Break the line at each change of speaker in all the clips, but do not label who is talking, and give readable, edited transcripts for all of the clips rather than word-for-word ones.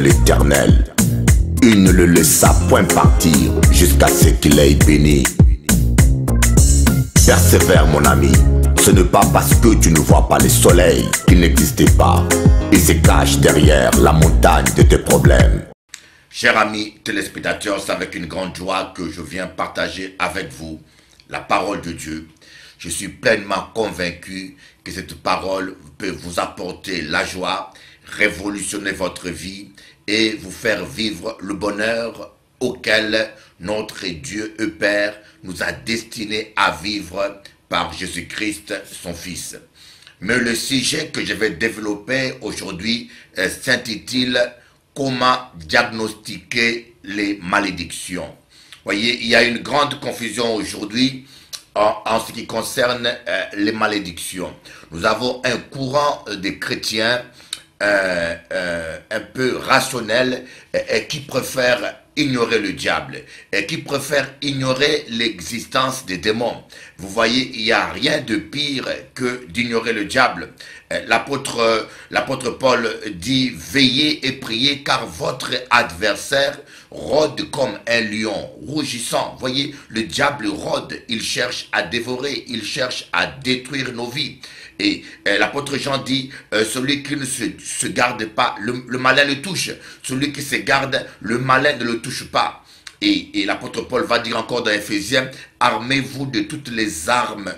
l'Éternel. Il ne le laissa point partir jusqu'à ce qu'il ait béni. Persévère mon ami, ce n'est pas parce que tu ne vois pas le soleil qu'il n'existait pas. Il se cache derrière la montagne de tes problèmes.
Chers amis téléspectateurs, c'est avec une grande joie que je viens partager avec vous la parole de Dieu. Je suis pleinement convaincu que cette parole peut vous apporter la joie, révolutionner votre vie et vous faire vivre le bonheur auquel notre Dieu et Père nous a destinés à vivre par Jésus-Christ, son Fils. Mais le sujet que je vais développer aujourd'hui s'intitule « Comment diagnostiquer les malédictions ?» Voyez, il y a une grande confusion aujourd'hui en ce qui concerne les malédictions. Nous avons un courant des chrétiens un peu rationnel et qui préfèrent ignorer le diable et qui préfèrent ignorer l'existence des démons. Vous voyez, il n'y a rien de pire que d'ignorer le diable. L'apôtre Paul dit « Veillez et priez car votre adversaire rôde comme un lion rugissant. » Voyez, le diable rôde, il cherche à dévorer, il cherche à détruire nos vies. Et l'apôtre Jean dit, celui qui ne se garde pas, le malin le touche. Celui qui se garde, le malin ne le touche pas. Et l'apôtre Paul va dire encore dans Éphésiens, armez-vous de toutes les armes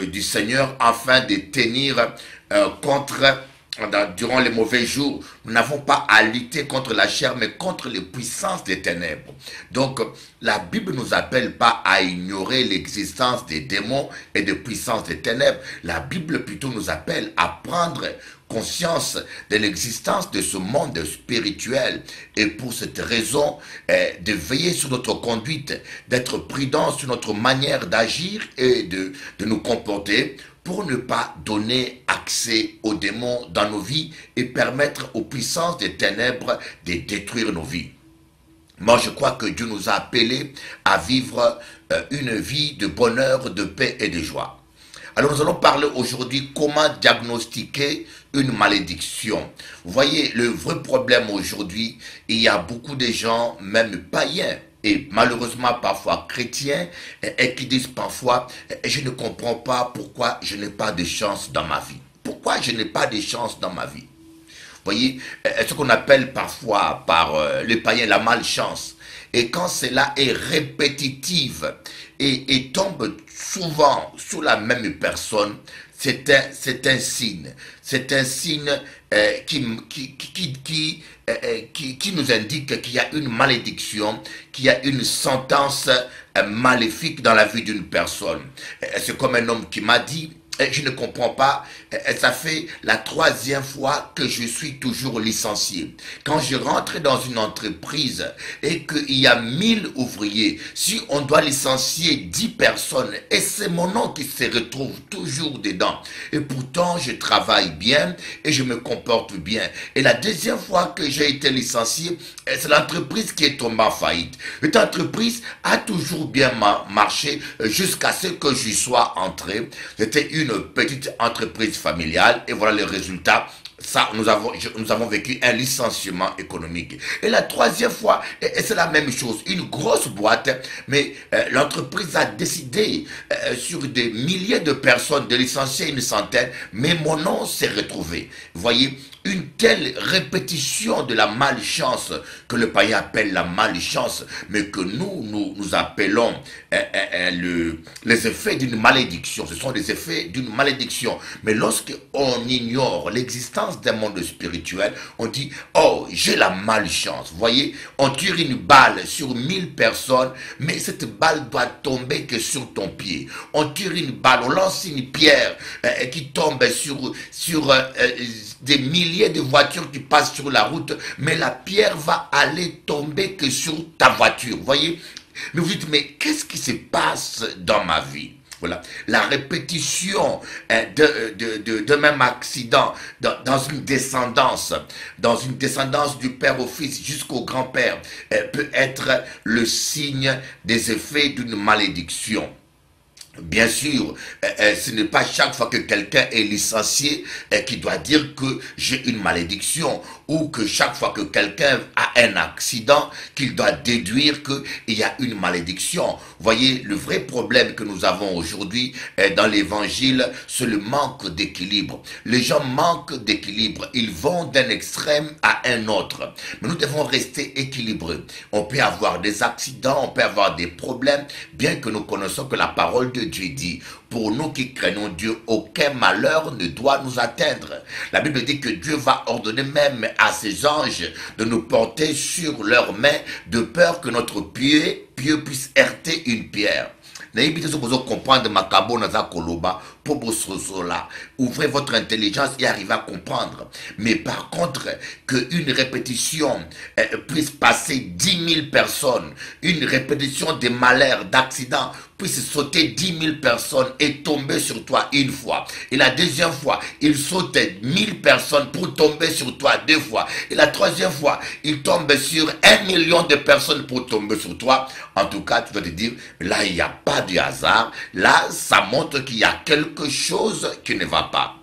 du Seigneur afin de tenir durant les mauvais jours. Nous n'avons pas à lutter contre la chair, mais contre les puissances des ténèbres. Donc, la Bible ne nous appelle pas à ignorer l'existence des démons et des puissances des ténèbres. La Bible plutôt nous appelle à prendre conscience de l'existence de ce monde spirituel. Et pour cette raison, de veiller sur notre conduite, d'être prudent sur notre manière d'agir et de nous comporter, pour ne pas donner accès aux démons dans nos vies et permettre aux puissances des ténèbres de détruire nos vies. Moi, je crois que Dieu nous a appelés à vivre une vie de bonheur, de paix et de joie. Alors, nous allons parler aujourd'hui comment diagnostiquer une malédiction. Vous voyez, le vrai problème aujourd'hui, il y a beaucoup de gens, même païens, et malheureusement parfois chrétiens, et qui disent parfois « je ne comprends pas pourquoi je n'ai pas de chance dans ma vie ». Pourquoi je n'ai pas de chance dans ma vie? Vous voyez, ce qu'on appelle parfois par les païens la malchance. Et quand cela est répétitif et tombe souvent sur la même personne, c'est un signe. C'est un signe qui nous indique qu'il y a une malédiction, qu'il y a une sentence maléfique dans la vie d'une personne. C'est comme un homme qui m'a dit, je ne comprends pas, ça fait la 3e fois que je suis toujours licencié. Quand je rentre dans une entreprise et qu'il y a 1000 ouvriers, si on doit licencier 10 personnes, et c'est mon nom qui se retrouve toujours dedans. Et pourtant, je travaille bien et je me comporte bien. Et la 2e fois que j'ai été licencié, c'est l'entreprise qui est tombée en faillite. Cette entreprise a toujours bien marché jusqu'à ce que je sois entré. C'était une petite entreprise familiale et voilà le résultat. Ça, nous avons vécu un licenciement économique. Et la 3e fois, et c'est la même chose, une grosse boîte, mais l'entreprise a décidé sur des milliers de personnes de licencier une centaine, mais mon nom s'est retrouvé. Vous voyez, une telle répétition de la malchance que le païen appelle la malchance, mais que nous appelons les effets d'une malédiction. Ce sont les effets d'une malédiction. Mais lorsqu'on ignore l'existence d'un monde spirituel, on dit « Oh, j'ai la malchance ». Vous voyez, on tire une balle sur 1000 personnes, mais cette balle doit tomber que sur ton pied. On tire une balle, on lance une pierre qui tombe sur des milliers de voitures qui passent sur la route, mais la pierre va aller tomber que sur ta voiture. Vous voyez? Mais vous dites, mais qu'est-ce qui se passe dans ma vie? Voilà, la répétition de même accident dans une descendance du père au fils jusqu'au grand-père peut être le signe des effets d'une malédiction. Bien sûr, ce n'est pas chaque fois que quelqu'un est licencié qui doit dire que j'ai une malédiction, ou que chaque fois que quelqu'un a un accident qu'il doit déduire qu'il y a une malédiction. Voyez, le vrai problème que nous avons aujourd'hui dans l'évangile, c'est le manque d'équilibre. Les gens manquent d'équilibre, ils vont d'un extrême à un autre. Mais nous devons rester équilibrés. On peut avoir des accidents, on peut avoir des problèmes, bien que nous connaissons que la parole de Dieu dit, pour nous qui craignons Dieu, aucun malheur ne doit nous atteindre. La Bible dit que Dieu va ordonner même à ses anges de nous porter sur leurs mains, de peur que notre pied puisse heurter une pierre. N'ayez pas comprendre ma naza koloba pour là. Ouvrez votre intelligence et arrivez à comprendre. Mais par contre, qu'une répétition puisse passer 10 000 personnes, une répétition de malheurs, d'accidents, puisse sauter 10 000 personnes et tomber sur toi une fois. Et la deuxième fois, il saute 1000 personnes pour tomber sur toi 2 fois. Et la troisième fois, il tombe sur 1 million de personnes pour tomber sur toi. En tout cas, tu dois te dire, là, il n'y a pas de hasard. Là, ça montre qu'il y a quelque chose qui ne va pas.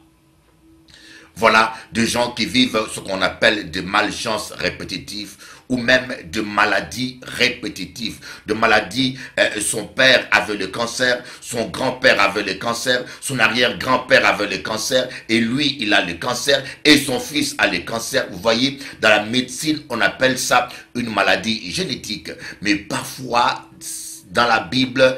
Voilà des gens qui vivent ce qu'on appelle des malchances répétitives ou même de maladies répétitives. De maladies, son père avait le cancer, son grand-père avait le cancer, son arrière-grand-père avait le cancer, et lui, il a le cancer, et son fils a le cancer. Vous voyez, dans la médecine, on appelle ça une maladie génétique. Mais parfois, dans la Bible,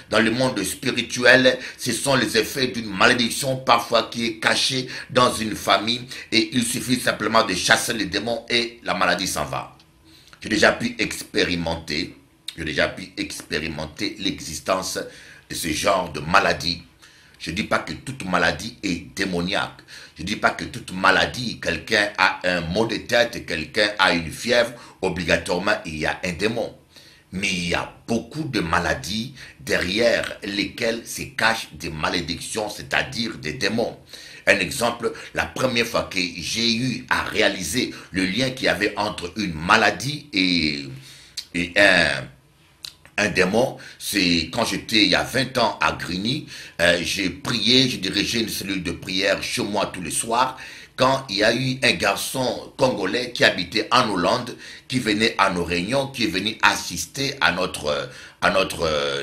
dans le monde spirituel, ce sont les effets d'une malédiction parfois qui est cachée dans une famille, et il suffit simplement de chasser les démons et la maladie s'en va. J'ai déjà pu expérimenter l'existence de ce genre de maladie. Je ne dis pas que toute maladie est démoniaque. Je ne dis pas que toute maladie, quelqu'un a un maux de tête, quelqu'un a une fièvre, obligatoirement il y a un démon. Mais il y a beaucoup de maladies derrière lesquelles se cachent des malédictions, c'est-à-dire des démons. Un exemple, la première fois que j'ai eu à réaliser le lien qu'il y avait entre une maladie et un démon, c'est quand j'étais il y a 20 ans à Grigny, j'ai prié, j'ai dirigé une cellule de prière chez moi tous les soirs, quand il y a eu un garçon congolais qui habitait en Hollande, qui venait à nos réunions, qui est venu assister à notre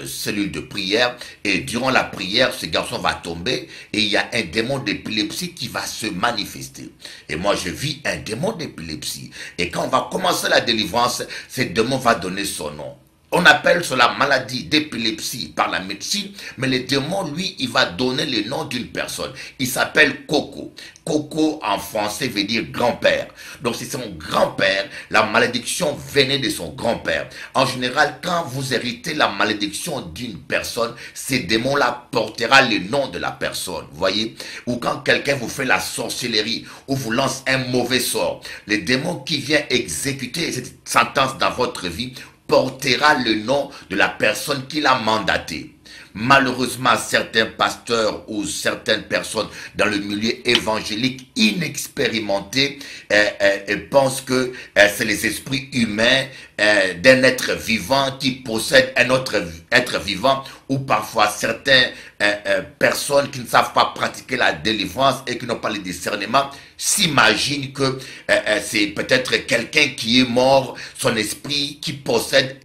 cellule de prière, et durant la prière, ce garçon va tomber, et il y a un démon d'épilepsie qui va se manifester. Et moi, je vis un démon d'épilepsie. Et quand on va commencer la délivrance, ce démon va donner son nom. On appelle cela maladie d'épilepsie par la médecine, mais le démon, lui, il va donner le nom d'une personne. Il s'appelle Coco. Coco, en français, veut dire grand-père. Donc, c'est son grand-père. La malédiction venait de son grand-père. En général, quand vous héritez la malédiction d'une personne, ce démon-là portera le nom de la personne. Vous voyez? Ou quand quelqu'un vous fait la sorcellerie, ou vous lance un mauvais sort, le démon qui vient exécuter cette sentence dans votre vie portera le nom de la personne qui l'a mandaté. Malheureusement, certains pasteurs ou certaines personnes dans le milieu évangélique inexpérimentés pensent que c'est les esprits humains d'un être vivant qui possède un autre être vivant, ou parfois certaines personnes qui ne savent pas pratiquer la délivrance et qui n'ont pas le discernement s'imaginent que c'est peut-être quelqu'un qui est mort, son esprit qui possède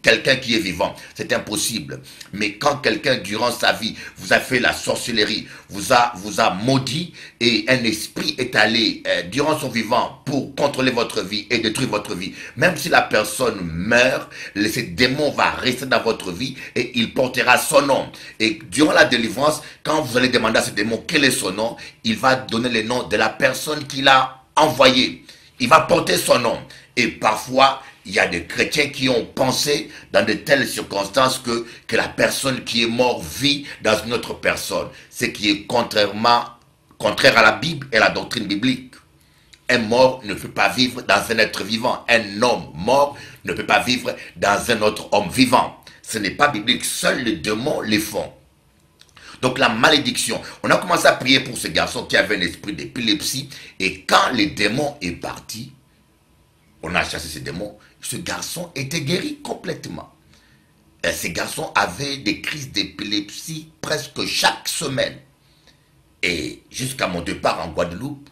quelqu'un qui est vivant. C'est impossible. Mais quand quelqu'un durant sa vie vous a fait la sorcellerie, vous a maudit, et un esprit est allé durant son vivant pour contrôler votre vie et détruire votre vie, même si la personne meurt, ce démon va rester dans votre vie et il portera son nom. Et durant la délivrance, quand vous allez demander à ce démon quel est son nom, il va donner le nom de la personne qui l'a envoyé. Il va porter son nom. Et parfois, il y a des chrétiens qui ont pensé dans de telles circonstances que la personne qui est morte vit dans une autre personne. Ce qui est contraire à la Bible et à la doctrine biblique. Un mort ne peut pas vivre dans un être vivant. Un homme mort ne peut pas vivre dans un autre homme vivant. Ce n'est pas biblique. Seuls les démons les font. Donc la malédiction. On a commencé à prier pour ce garçon qui avait un esprit d'épilepsie. Et quand le démon est parti, on a chassé ce démon. Ce garçon était guéri complètement. ces garçons avaient des crises d'épilepsie presque chaque semaine. Et jusqu'à mon départ en Guadeloupe,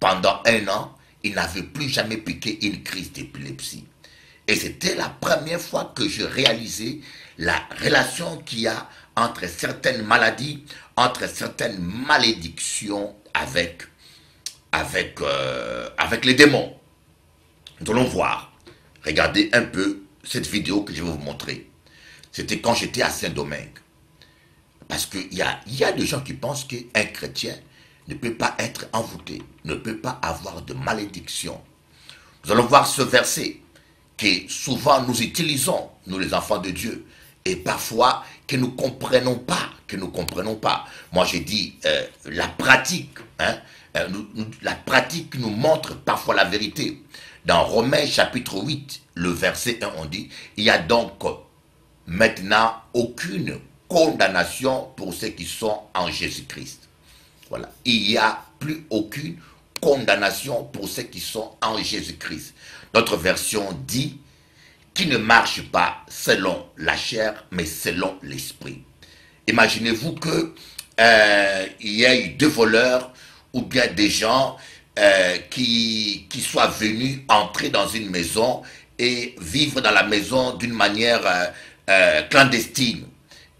pendant 1 an, ils n'avaient plus jamais piqué une crise d'épilepsie. Et c'était la première fois que je réalisais la relation qu'il y a entre certaines maladies, entre certaines malédictions avec les démons. Nous allons voir. Regardez un peu cette vidéo que je vais vous montrer. C'était quand j'étais à Saint-Domingue. Parce qu'il y a des gens qui pensent qu'un chrétien ne peut pas être envoûté, ne peut pas avoir de malédiction. Nous allons voir ce verset que souvent nous utilisons, nous les enfants de Dieu, et parfois que nous ne comprenons pas, Moi j'ai dit, la pratique, la pratique nous montre parfois la vérité. Dans Romains chapitre 8, le verset 1, on dit, il y a donc maintenant aucune condamnation pour ceux qui sont en Jésus-Christ. Voilà. Il n'y a plus aucune condamnation pour ceux qui sont en Jésus-Christ. Notre version dit qui ne marche pas selon la chair, mais selon l'esprit. Imaginez-vous que il y a eu 2 voleurs ou bien des gens qui soient venus entrer dans une maison et vivre dans la maison d'une manière clandestine.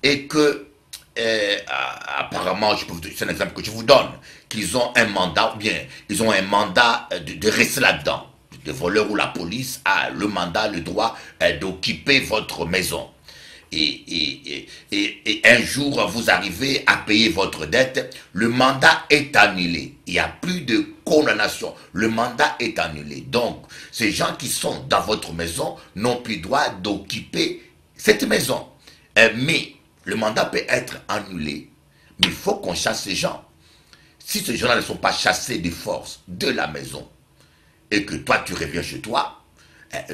Et que, apparemment, c'est un exemple que je vous donne, qu'ils ont un mandat, ou bien ils ont un mandat de rester là-dedans. Le voleur ou la police a le mandat, le droit d'occuper votre maison. Et un jour, vous arrivez à payer votre dette, le mandat est annulé. Il n'y a plus de condamnation. Le mandat est annulé. Donc, ces gens qui sont dans votre maison n'ont plus droit d'occuper cette maison. Mais le mandat peut être annulé, mais il faut qu'on chasse ces gens. Si ces gens-là ne sont pas chassés de force de la maison, et que toi tu reviens chez toi,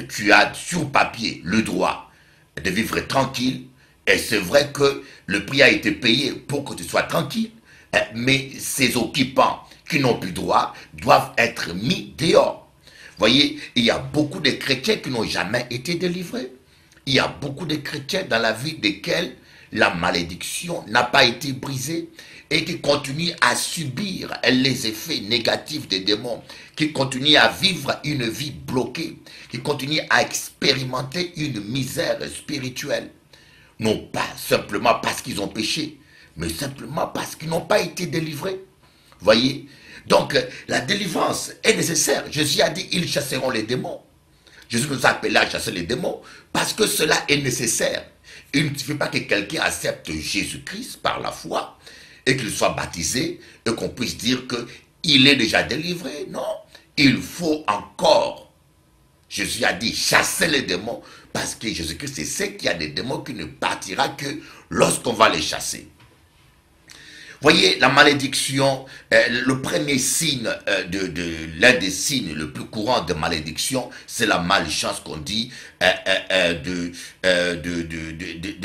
tu as sur papier le droit de vivre tranquille, et c'est vrai que le prix a été payé pour que tu sois tranquille, mais ces occupants qui n'ont plus droit doivent être mis dehors. Voyez, il y a beaucoup de chrétiens qui n'ont jamais été délivrés. Il y a beaucoup de chrétiens dans la vie desquels la malédiction n'a pas été brisée et qui continuent à subir les effets négatifs des démons, qui continuent à vivre une vie bloquée, qui continuent à expérimenter une misère spirituelle. Non pas simplement parce qu'ils ont péché, mais simplement parce qu'ils n'ont pas été délivrés. Voyez? Donc la délivrance est nécessaire. Jésus a dit, ils chasseront les démons. Jésus nous a appelés à chasser les démons parce que cela est nécessaire. Il ne suffit pas que quelqu'un accepte Jésus-Christ par la foi et qu'il soit baptisé et qu'on puisse dire qu'il est déjà délivré. Non, il faut encore, Jésus a dit, chasser les démons parce que Jésus-Christ sait qu'il y a des démons qui ne partira que lorsqu'on va les chasser. Voyez, la malédiction, le premier signe, l'un des signes le plus courant de malédiction, c'est la malchance qu'on dit, de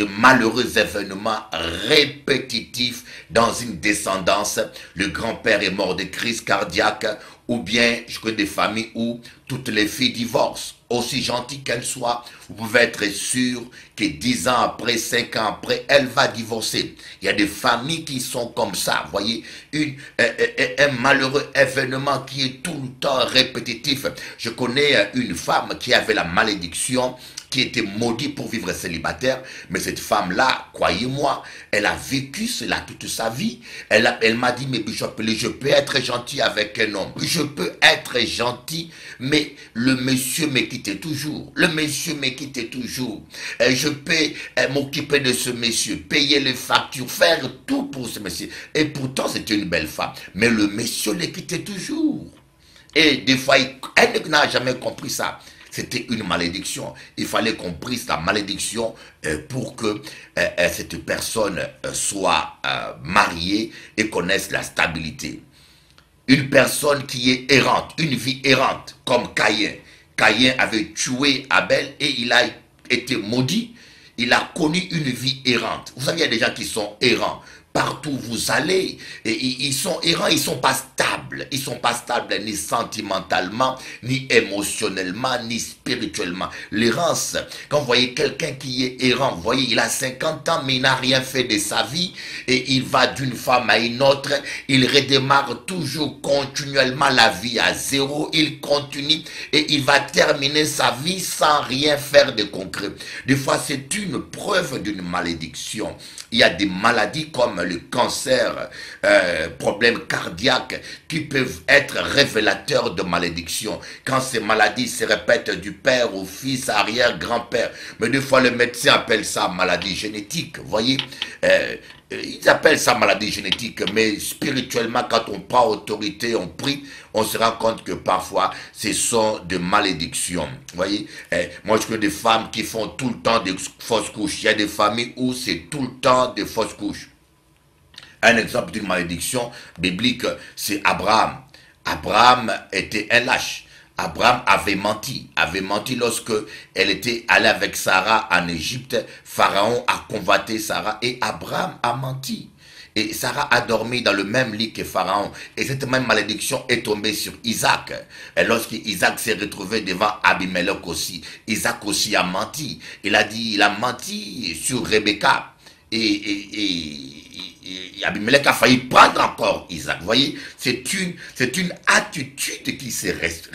malheureux événements répétitifs dans une descendance. Le grand-père est mort de crise cardiaque, ou bien je connais des familles où toutes les filles divorcent. Aussi gentilles qu'elles soient, vous pouvez être sûr que 10 ans après, 5 ans après, elle va divorcer. Il y a des familles qui sont comme ça, vous voyez, un malheureux événement qui est tout le temps répétitif. Je connais une femme qui avait la malédiction, qui était maudite pour vivre célibataire, mais cette femme-là, croyez-moi, elle a vécu cela toute sa vie. Elle m'a dit, mais Bishop, je peux être gentil avec un homme, je peux être gentil, mais le monsieur me quittait toujours, le monsieur me quittait toujours. Je peux m'occuper de ce monsieur, payer les factures, faire tout pour ce monsieur. Et pourtant, c'était une belle femme, mais le monsieur le quittait toujours. Et des fois, elle n'a jamais compris ça. C'était une malédiction. Il fallait qu'on brise la malédiction pour que cette personne soit mariée et connaisse la stabilité. Une personne qui est errante, une vie errante, comme Caïn. Caïn avait tué Abel et il a été maudit. Il a connu une vie errante. Vous savez, il y a des gens qui sont errants. partout où vous allez, et ils sont errants, ils sont pas stables. Ils sont pas stables ni sentimentalement, ni émotionnellement, ni spirituellement. L'errance, quand vous voyez quelqu'un qui est errant, vous voyez, il a 50 ans, mais il n'a rien fait de sa vie, et il va d'une femme à une autre, il redémarre toujours continuellement la vie à zéro, il continue, et il va terminer sa vie sans rien faire de concret. Des fois, c'est une preuve d'une malédiction. Il y a des maladies comme le cancer, problèmes cardiaques qui peuvent être révélateurs de malédiction. Quand ces maladies se répètent du père au fils, arrière-grand-père. Mais des fois, le médecin appelle ça maladie génétique. Vous voyez, ils appellent ça maladie génétique, mais spirituellement, quand on prend autorité, on prie, on se rend compte que parfois, ce sont des malédictions. Vous voyez, moi je connais des femmes qui font tout le temps des fausses couches. Il y a des familles où c'est tout le temps des fausses couches. Un exemple d'une malédiction biblique, c'est Abraham. Abraham était un lâche. Abraham avait menti lorsque elle était allée avec Sarah en Égypte. Pharaon a convoité Sarah et Abraham a menti. Et Sarah a dormi dans le même lit que Pharaon. Et cette même malédiction est tombée sur Isaac. Et lorsque Isaac s'est retrouvé devant Abimelech aussi, Isaac aussi a menti. Il a menti sur Rebecca. Et Abimelech a failli prendre encore Isaac. Vous voyez, c'est une attitude qui se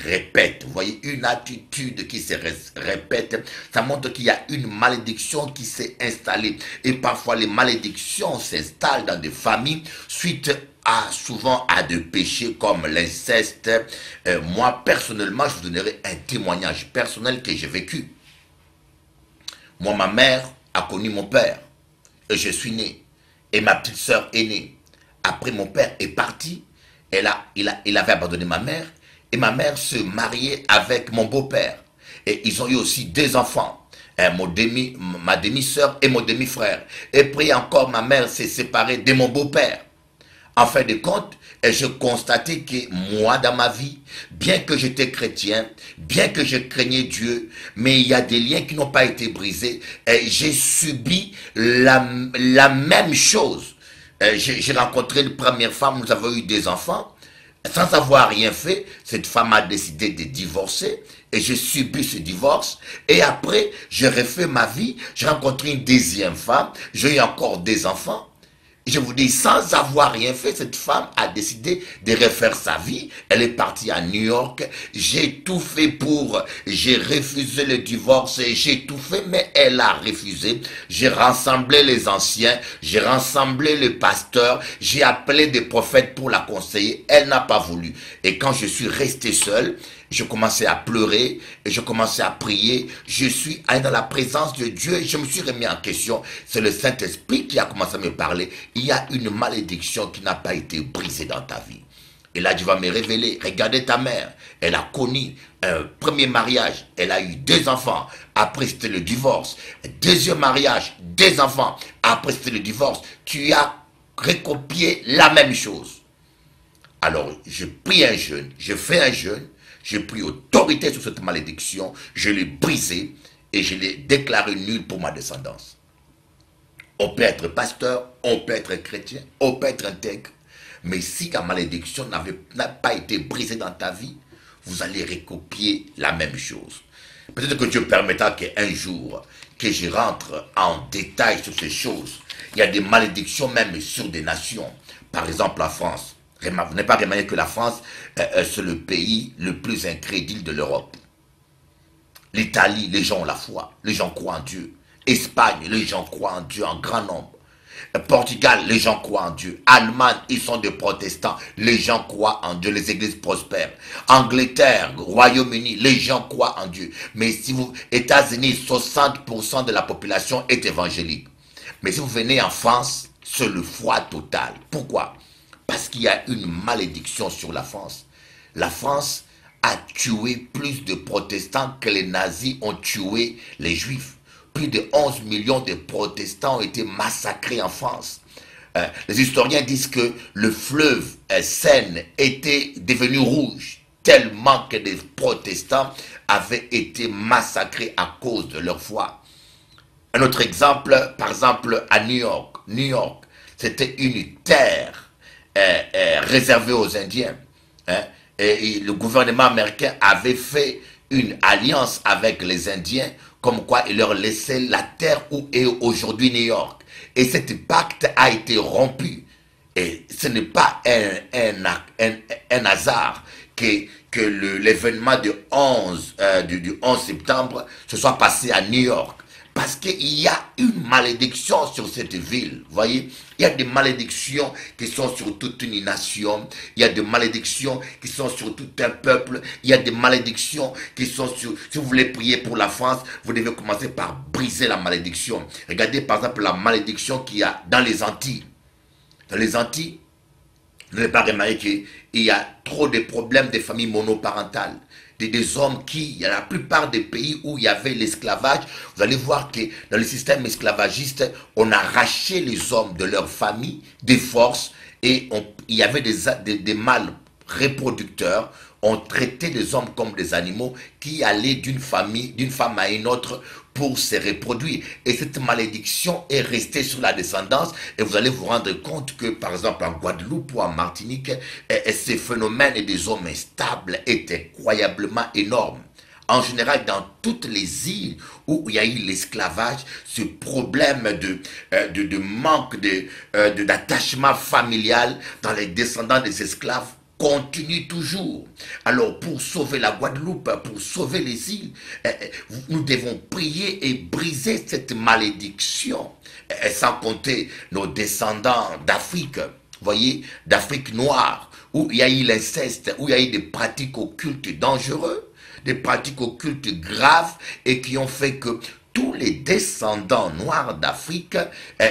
répète. Vous voyez, une attitude qui se répète. Ça montre qu'il y a une malédiction qui s'est installée. Et parfois, les malédictions s'installent dans des familles suite souvent à des péchés comme l'inceste. Moi, personnellement, je vous donnerai un témoignage personnel que j'ai vécu. Moi, ma mère a connu mon père. Et je suis né. Et ma petite sœur est née. Après, mon père est parti. Il avait abandonné ma mère. Et ma mère se mariait avec mon beau-père. Et ils ont eu aussi 2 enfants. Ma demi-sœur et mon demi-frère. Et puis encore, ma mère s'est séparée de mon beau-père. En fin de compte, je constatais que moi, dans ma vie, bien que j'étais chrétien, bien que je craignais Dieu, mais il y a des liens qui n'ont pas été brisés. J'ai subi la même chose. J'ai rencontré une première femme, nous avons eu 2 enfants. Sans avoir rien fait, cette femme a décidé de divorcer. Et j'ai subi ce divorce. Et après, j'ai refait ma vie. J'ai rencontré une 2e femme. J'ai eu encore 2 enfants. Je vous dis, sans avoir rien fait, cette femme a décidé de refaire sa vie. Elle est partie à New York. J'ai tout fait j'ai refusé le divorce, j'ai tout fait, mais elle a refusé. J'ai rassemblé les anciens, j'ai rassemblé le pasteur, j'ai appelé des prophètes pour la conseiller. Elle n'a pas voulu. Et quand je suis resté seul, je commençais à pleurer et je commençais à prier. Je suis allé dans la présence de Dieu et je me suis remis en question. C'est le Saint-Esprit qui a commencé à me parler. Il y a une malédiction qui n'a pas été brisée dans ta vie. Et là, Dieu va me révéler. Regardez ta mère. Elle a connu un premier mariage. Elle a eu 2 enfants. Après, c'était le divorce. 2e mariage, 2 enfants. Après, c'était le divorce. Tu as recopié la même chose. Alors, je prie un jeûne. Je fais un jeûne. J'ai pris autorité sur cette malédiction, je l'ai brisée et je l'ai déclarée nulle pour ma descendance. On peut être pasteur, on peut être chrétien, on peut être intègre, mais si la malédiction n'a pas été brisée dans ta vie, vous allez recopier la même chose. Peut-être que Dieu permettra qu'un jour, que je rentre en détail sur ces choses. Il y a des malédictions même sur des nations, par exemple la France. Vous n'avez pas remarqué que la France, c'est le pays le plus incrédule de l'Europe. L'Italie, les gens ont la foi, les gens croient en Dieu. Espagne, les gens croient en Dieu en grand nombre. Portugal, les gens croient en Dieu. Allemagne, ils sont des protestants, les gens croient en Dieu, les églises prospèrent. Angleterre, Royaume-Uni, les gens croient en Dieu. Mais si vous, États-Unis, 60% de la population est évangélique. Mais si vous venez en France, c'est le froid total. Pourquoi ? Parce qu'il y a une malédiction sur la France. La France a tué plus de protestants que les nazis ont tué les juifs. Plus de 11 millions de protestants ont été massacrés en France. Les historiens disent que le fleuve Seine était devenu rouge, tellement que des protestants avaient été massacrés à cause de leur foi. Un autre exemple, par exemple à New York. New York, c'était une terre réservée aux Indiens. Hein, et le gouvernement américain avait fait une alliance avec les Indiens, comme quoi il leur laissait la terre où est aujourd'hui New York. Et cet pacte a été rompu. Et ce n'est pas un hasard que l'événement du 11 septembre se soit passé à New York. Parce qu'il y a une malédiction sur cette ville, vous voyez. Il y a des malédictions qui sont sur toute une nation. Il y a des malédictions qui sont sur tout un peuple. Il y a des malédictions qui sont sur... Si vous voulez prier pour la France, vous devez commencer par briser la malédiction. Regardez par exemple la malédiction qu'il y a dans les Antilles. Dans les Antilles, vous n'avez pas remarqué qu'il y a trop de problèmes des familles monoparentales. Des hommes qui, la plupart des pays où il y avait l'esclavage, vous allez voir que dans le système esclavagiste, on arrachait les hommes de leur famille, des forces, et il y avait des mâles reproducteurs. On traitait les hommes comme des animaux qui allaient d'une femme à une autre pour se reproduire. Et cette malédiction est restée sur la descendance. Et vous allez vous rendre compte que, par exemple, en Guadeloupe ou en Martinique, ces phénomènes des hommes instables étaient incroyablement énormes. En général, dans toutes les îles où il y a eu l'esclavage, ce problème de manque d'attachement familial dans les descendants des esclaves continue toujours. Alors, pour sauver la Guadeloupe, pour sauver les îles, nous devons prier et briser cette malédiction. Sans compter nos descendants d'Afrique, vous voyez, d'Afrique noire, où il y a eu l'inceste, où il y a eu des pratiques occultes dangereuses, des pratiques occultes graves, et qui ont fait que tous les descendants noirs d'Afrique,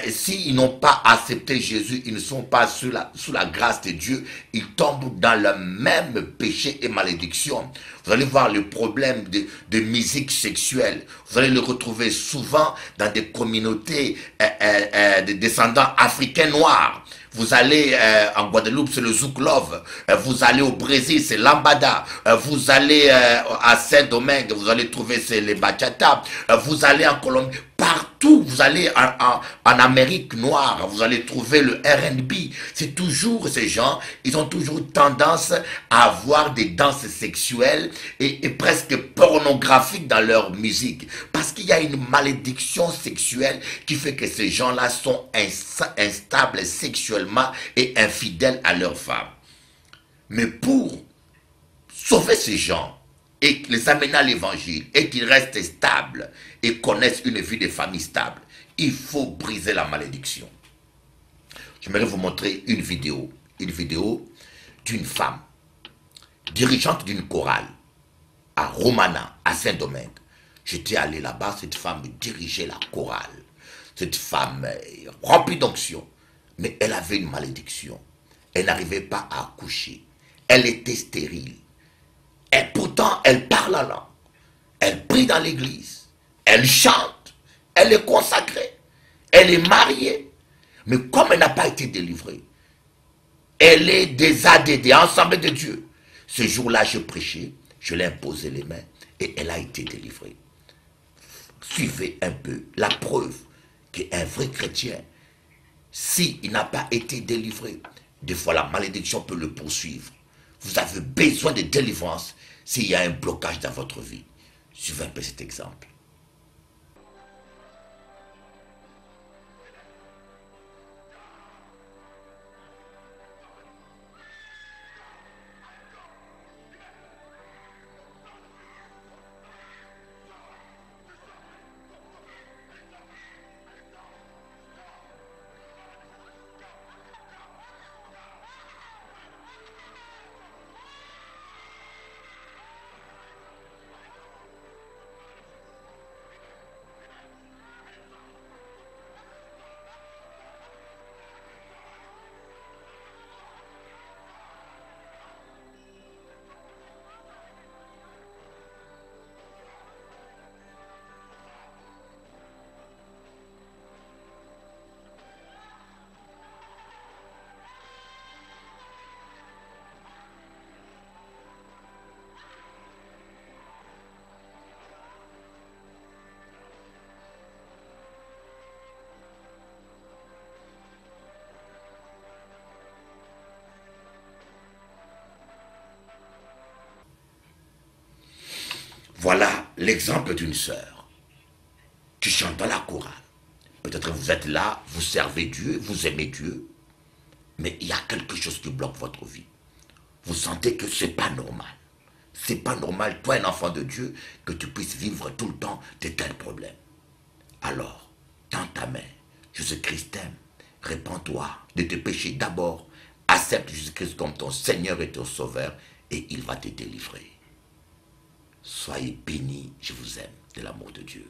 s'ils n'ont pas accepté Jésus, ils ne sont pas sous la grâce de Dieu, ils tombent dans le même péché et malédiction. Vous allez voir le problème de musique sexuelle. Vous allez le retrouver souvent dans des communautés de descendants africains noirs. Vous allez en Guadeloupe, c'est le Zouk Love. Vous allez au Brésil, c'est l'Ambada. Vous allez à Saint-Domingue, vous allez trouver c'est les Bachata. Vous allez en Colombie, partout. Vous allez en Amérique noire, vous allez trouver le R&B. C'est toujours ces gens, ils ont toujours tendance à avoir des danses sexuelles et presque pornographiques dans leur musique. Parce qu'il y a une malédiction sexuelle qui fait que ces gens-là sont instables sexuellement et infidèles à leurs femmes. Mais pour sauver ces gens et les amener à l'évangile et qu'ils restent stables et connaissent une vie de famille stable, il faut briser la malédiction. J'aimerais vous montrer une vidéo d'une femme dirigeante d'une chorale à Romana, à Saint-Domingue. J'étais allé là-bas, cette femme dirigeait la chorale. Cette femme remplie d'onction, mais elle avait une malédiction. Elle n'arrivait pas à accoucher. Elle était stérile. Et pourtant, elle parle la langue. Elle prie dans l'église. Elle chante. Elle est consacrée. Elle est mariée. Mais comme elle n'a pas été délivrée, elle est des ADD, ensemble de Dieu. Ce jour-là, je prêchais, je l'ai imposé les mains et elle a été délivrée. Suivez un peu la preuve qu'un vrai chrétien, s'il n'a pas été délivré, des fois la malédiction peut le poursuivre. Vous avez besoin de délivrance s'il y a un blocage dans votre vie. Suivez un peu cet exemple. Voilà l'exemple d'une sœur qui chante dans la chorale. Peut-être vous êtes là, vous servez Dieu, vous aimez Dieu, mais il y a quelque chose qui bloque votre vie. Vous sentez que c'est pas normal. C'est pas normal, toi un enfant de Dieu, que tu puisses vivre tout le temps de tels problèmes. Alors, tends ta main, Jésus-Christ t'aime, répands-toi de tes péchés d'abord, accepte Jésus-Christ comme ton Seigneur et ton Sauveur, et il va te délivrer. Soyez bénis, je vous aime, de l'amour de Dieu.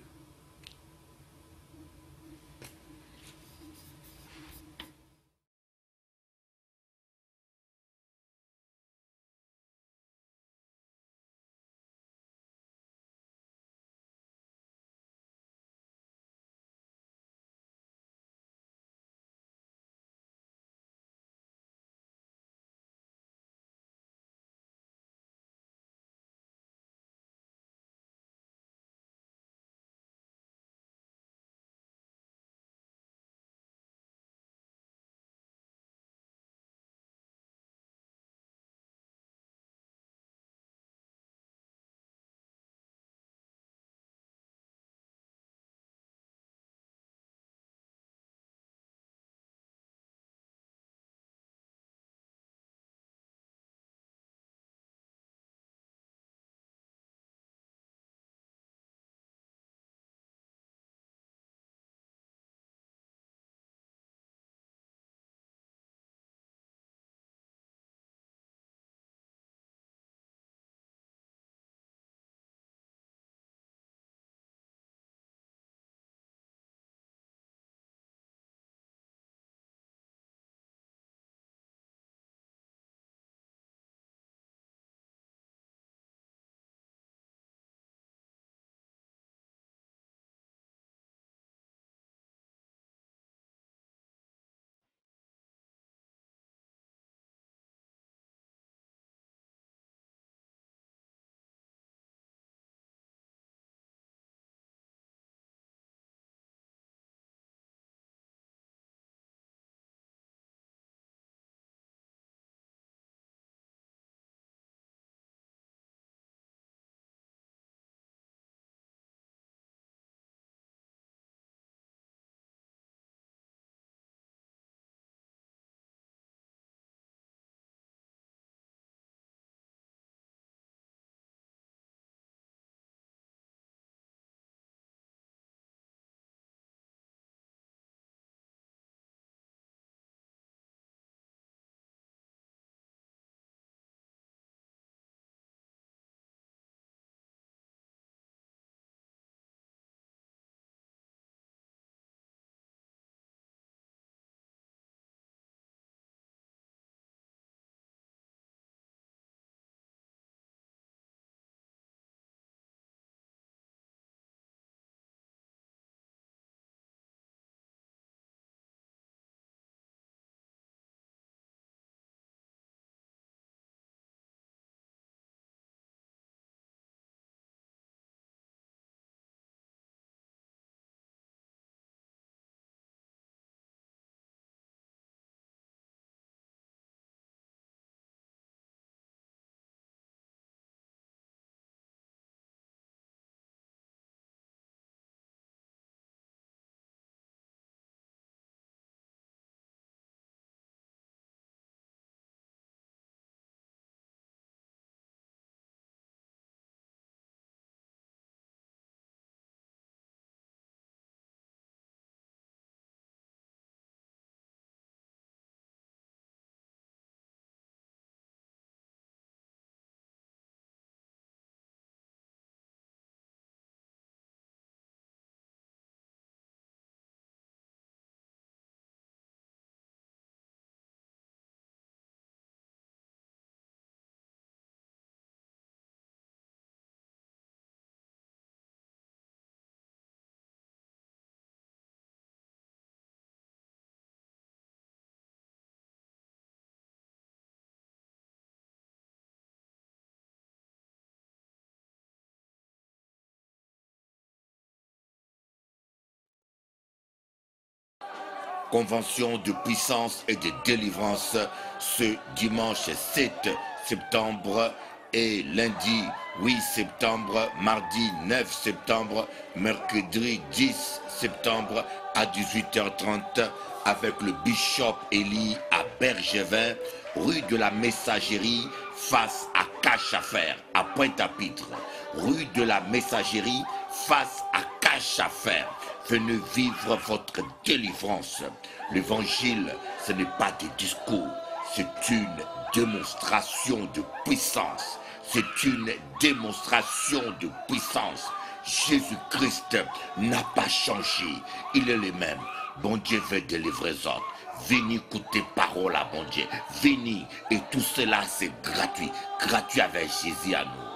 Convention de puissance et de délivrance ce dimanche 7 septembre et lundi 8 septembre, mardi 9 septembre, mercredi 10 septembre à 18h30 avec le Bishop Eli à Bergevin, rue de la Messagerie, face à Cache-à-Faire, à Pointe-à-Pitre. Rue de la Messagerie, face à Cache-à-Faire. Venez vivre votre délivrance. L'évangile, ce n'est pas des discours, c'est une démonstration de puissance. C'est une démonstration de puissance. Jésus-Christ n'a pas changé. Il est le même. Bon Dieu veut délivrer les autres. Venez écouter parole à bon Dieu. Venez. Et tout cela, c'est gratuit. Gratuit avec Jésus à nous.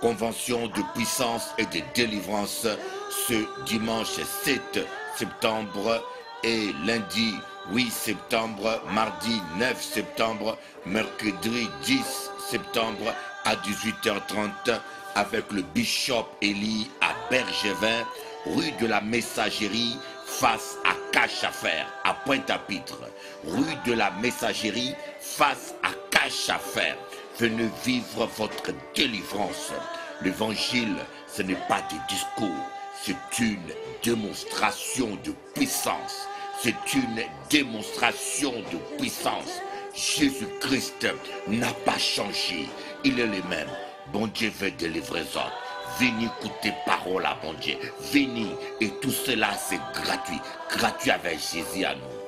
Convention de puissance et de délivrance ce dimanche 7 septembre et lundi 8 septembre, mardi 9 septembre, mercredi 10 septembre à 18h30 avec le Bishop Eli à Bergevin, rue de la Messagerie, face à Cache-à-Faire, à Pointe-à-Pitre. Rue de la Messagerie, face à Cache-à-Faire. Venez vivre votre délivrance. L'évangile, ce n'est pas des discours, c'est une démonstration de puissance. C'est une démonstration de puissance. Jésus-Christ n'a pas changé. Il est le même. Bon Dieu veut délivrer les autres. Venez écouter parole à bon Dieu. Venez. Et tout cela, c'est gratuit. Gratuit avec Jésus à nous.